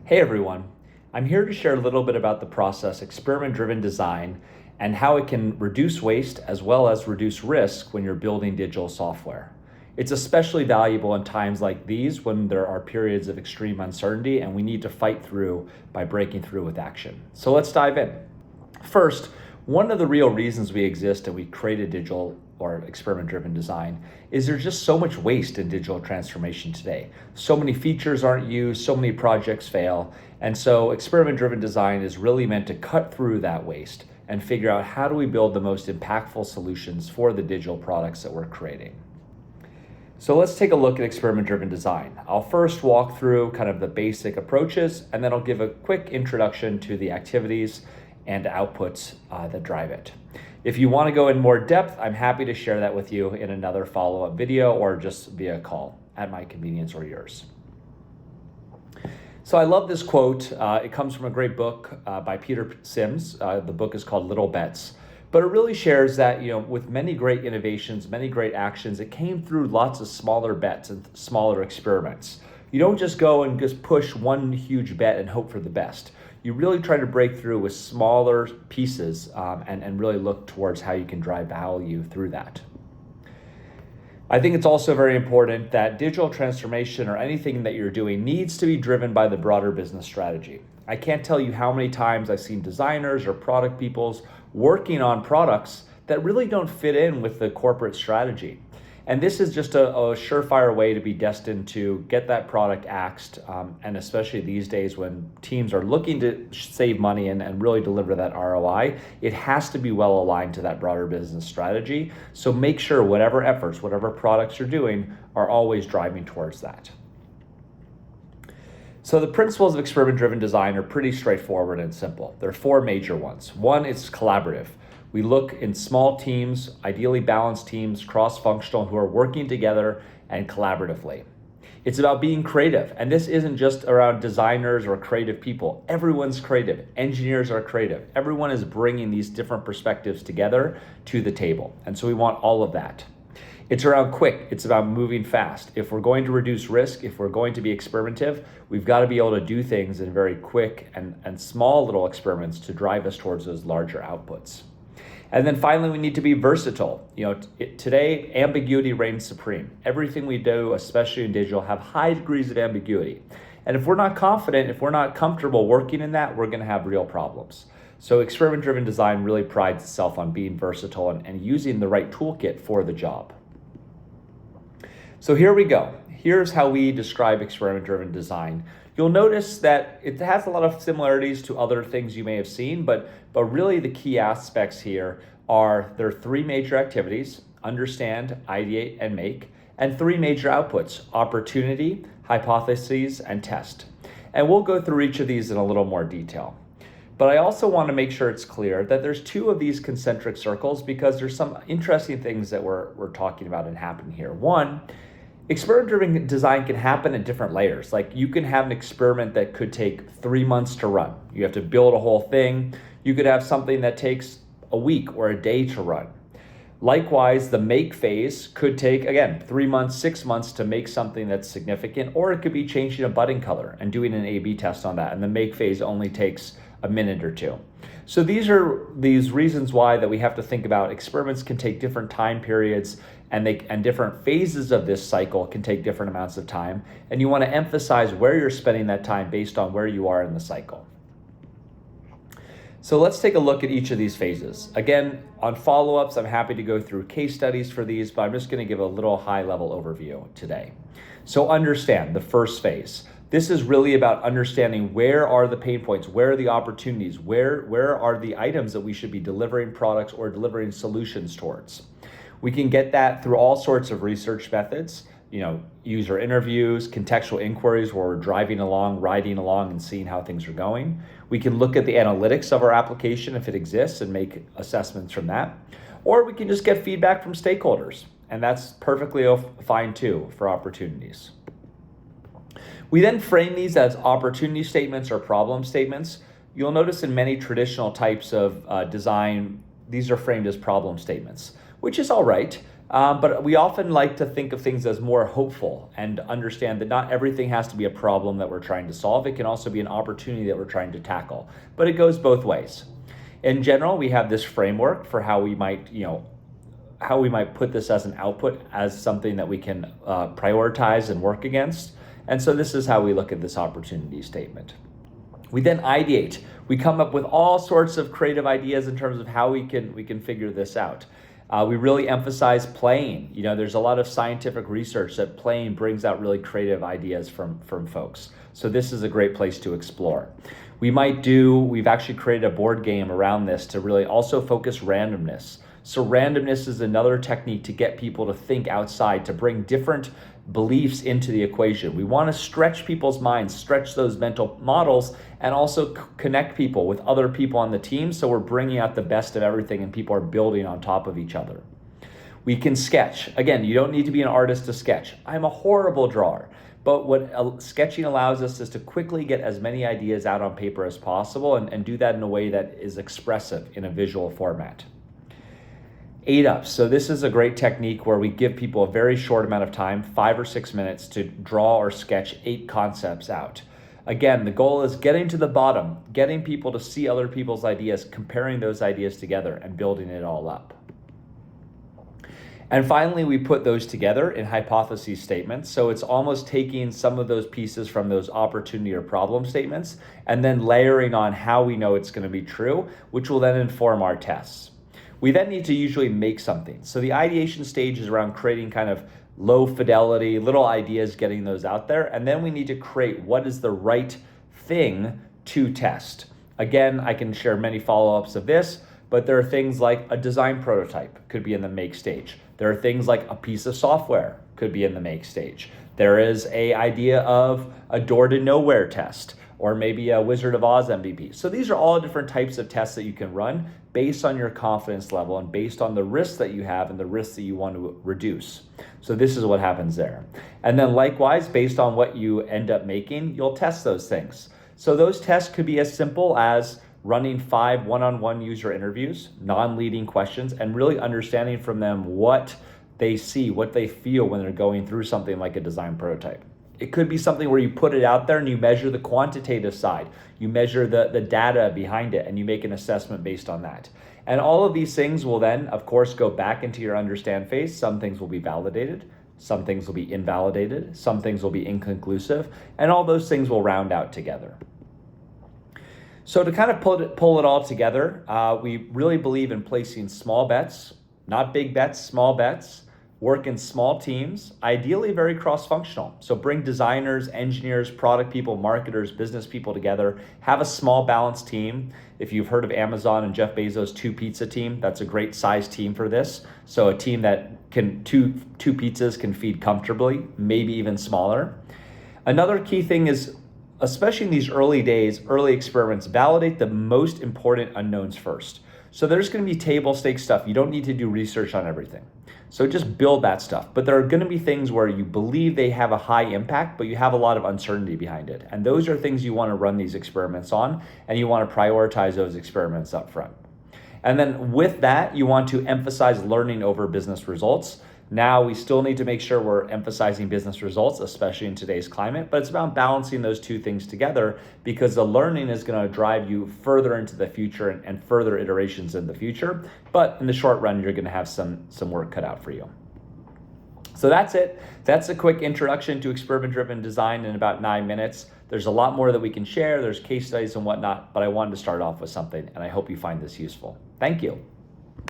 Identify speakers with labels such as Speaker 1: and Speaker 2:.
Speaker 1: Hey everyone, I'm here to share a little bit about the process experiment-driven design and how it can reduce waste as well as reduce risk when you're building digital software. It's especially valuable in times like these when there are periods of extreme uncertainty and we need to fight through by breaking through with action. So let's dive in. First, one of the real reasons we exist and we created digital or experiment-driven design is there's just so much waste in digital transformation today. So many features aren't used, so many projects fail, and so experiment-driven design is really meant to cut through that waste and figure out how do we build the most impactful solutions for the digital products that we're creating. So let's take a look at experiment-driven design. I'll first walk through kind of the basic approaches, and then I'll give a quick introduction to the activities and outputs that drive it. If you want to go in more depth, I'm happy to share that with you in another follow-up video or just via call at my convenience or yours. So I love this quote. It comes from a great book by Peter Sims. The book is called Little Bets. But it really shares that, with many great innovations, many great actions, it came through lots of smaller bets and smaller experiments. You don't just go and just push one huge bet and hope for the best. You really try to break through with smaller pieces and really look towards how you can drive value through that. I think it's also very important that digital transformation or anything that you're doing needs to be driven by the broader business strategy. I can't tell you how many times I've seen designers or product peoples working on products that really don't fit in with the corporate strategy. And this is just a surefire way to be destined to get that product axed, and especially these days when teams are looking to save money and really deliver that ROI, it has to be well aligned to that broader business strategy. So make sure whatever efforts, whatever products you're doing are always driving towards that. So the principles of experiment-driven design are pretty straightforward and simple. There are four major ones. One is collaborative. We look in small teams, ideally balanced teams, cross-functional, who are working together and collaboratively. It's about being creative, and this isn't just around designers or creative people. Everyone's creative. Engineers are creative. Everyone is bringing these different perspectives together to the table, and so we want all of that. It's around quick. It's about moving fast. If we're going to reduce risk, if we're going to be experimentative, we've got to be able to do things in very quick and small little experiments to drive us towards those larger outputs. And then finally, we need to be versatile. Today, ambiguity reigns supreme. Everything we do, especially in digital, have high degrees of ambiguity. And if we're not confident, if we're not comfortable working in that, we're going to have real problems. So experiment-driven design really prides itself on being versatile and using the right toolkit for the job. So here we go. Here's how we describe experiment-driven design. You'll notice that it has a lot of similarities to other things you may have seen, but really the key aspects here are there are three major activities: understand, ideate, and make, and three major outputs: opportunity, hypotheses, and test. And we'll go through each of these in a little more detail. But I also want to make sure it's clear that there's two of these concentric circles because there's some interesting things that we're talking about and happening here. One, experiment-driven design can happen in different layers. Like you can have an experiment that could take 3 months to run. You have to build a whole thing. You could have something that takes a week or a day to run. Likewise, the make phase could take, again, 3 months, 6 months to make something that's significant, or it could be changing a button color and doing an A/B test on that. And the make phase only takes a minute or two. So these are these reasons why that we have to think about experiments can take different time periods and different phases of this cycle can take different amounts of time. And you want to emphasize where you're spending that time based on where you are in the cycle. So let's take a look at each of these phases. Again, on follow-ups, I'm happy to go through case studies for these, but I'm just going to give a little high-level overview today. So understand the first phase. This is really about understanding where are the pain points, where are the opportunities, where are the items that we should be delivering products or delivering solutions towards. We can get that through all sorts of research methods, user interviews, contextual inquiries where we're driving along, riding along and seeing how things are going. We can look at the analytics of our application if it exists and make assessments from that. Or we can just get feedback from stakeholders, and that's perfectly fine too for opportunities. We then frame these as opportunity statements or problem statements. You'll notice in many traditional types of design, these are framed as problem statements, which is all right. But we often like to think of things as more hopeful and understand that not everything has to be a problem that we're trying to solve. It can also be an opportunity that we're trying to tackle. But it goes both ways. In general, we have this framework for how we might, how we might put this as an output, as something that we can prioritize and work against. And so this is how we look at this opportunity statement. We then ideate. We come up with all sorts of creative ideas in terms of how we can figure this out. We really emphasize playing. There's a lot of scientific research that playing brings out really creative ideas from folks. So this is a great place to explore. We've actually created a board game around this to really also focus randomness. So randomness is another technique to get people to think outside, to bring different beliefs into the equation. We want to stretch people's minds, stretch those mental models, and also connect people with other people on the team, so we're bringing out the best of everything and people are building on top of each other. We can sketch. Again, you don't need to be an artist to sketch. I'm a horrible drawer, but what sketching allows us is to quickly get as many ideas out on paper as possible and do that in a way that is expressive in a visual format. 8-ups. So this is a great technique where we give people a very short amount of time, 5 or 6 minutes, to draw or sketch 8 concepts out. Again, the goal is getting to the bottom, getting people to see other people's ideas, comparing those ideas together and building it all up. And finally, we put those together in hypothesis statements. So it's almost taking some of those pieces from those opportunity or problem statements and then layering on how we know it's going to be true, which will then inform our tests. We then need to usually make something. So the ideation stage is around creating kind of low fidelity, little ideas, getting those out there. And then we need to create what is the right thing to test. Again, I can share many follow-ups of this, but there are things like a design prototype could be in the make stage. There are things like a piece of software could be in the make stage. There is an idea of a door to nowhere test, or maybe a Wizard of Oz MVP. So these are all different types of tests that you can run based on your confidence level and based on the risks that you have and the risks that you want to reduce. So this is what happens there. And then likewise, based on what you end up making, you'll test those things. So those tests could be as simple as running 5 one-on-one user interviews, non-leading questions, and really understanding from them what they see, what they feel when they're going through something like a design prototype. It could be something where you put it out there and you measure the quantitative side. You measure the data behind it and you make an assessment based on that. And all of these things will then, of course, go back into your understand phase. Some things will be validated. Some things will be invalidated. Some things will be inconclusive. And all those things will round out together. So to kind of pull it all together, we really believe in placing small bets, not big bets, small bets. Work in small teams, ideally very cross-functional. So bring designers, engineers, product people, marketers, business people together. Have a small balanced team. If you've heard of Amazon and Jeff Bezos' 2 pizza team, that's a great size team for this. So a team that can two pizzas can feed comfortably, maybe even smaller. Another key thing is, especially in these early days, early experiments, validate the most important unknowns first. So there's going to be table stakes stuff. You don't need to do research on everything. So just build that stuff. But there are going to be things where you believe they have a high impact, but you have a lot of uncertainty behind it. And those are things you want to run these experiments on, and you want to prioritize those experiments up front. And then with that, you want to emphasize learning over business results. Now, we still need to make sure we're emphasizing business results, especially in today's climate, but it's about balancing those two things together because the learning is going to drive you further into the future and further iterations in the future. But in the short run, you're going to have some work cut out for you. So that's it. That's a quick introduction to experiment-driven design in about 9 minutes. There's a lot more that we can share. There's case studies and whatnot, but I wanted to start off with something, and I hope you find this useful. Thank you.